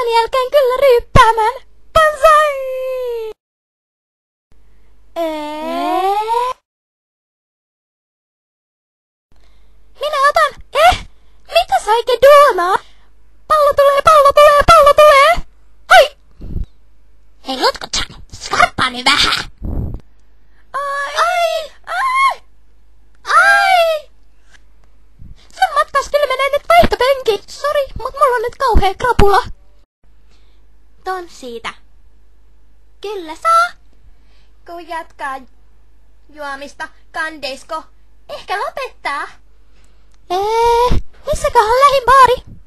Tämän jälkeen kyllä ryyppäämään. Banzai! Minä otan. Mitä sä oikein duonaa? Pallo tulee, pallo tulee, pallo tulee! Oi! Hei Lutkutsan, skarppaa nyt vähän! Ai! Sun matkas kyllä menee nyt vaihtopenki. Sori, mut mulla on nyt kauhea krapula. Ton siitä. Kyllä saa. Kun jatkaa juomista, kandeisko ehkä lopettaa? Missäköhän lähin baari?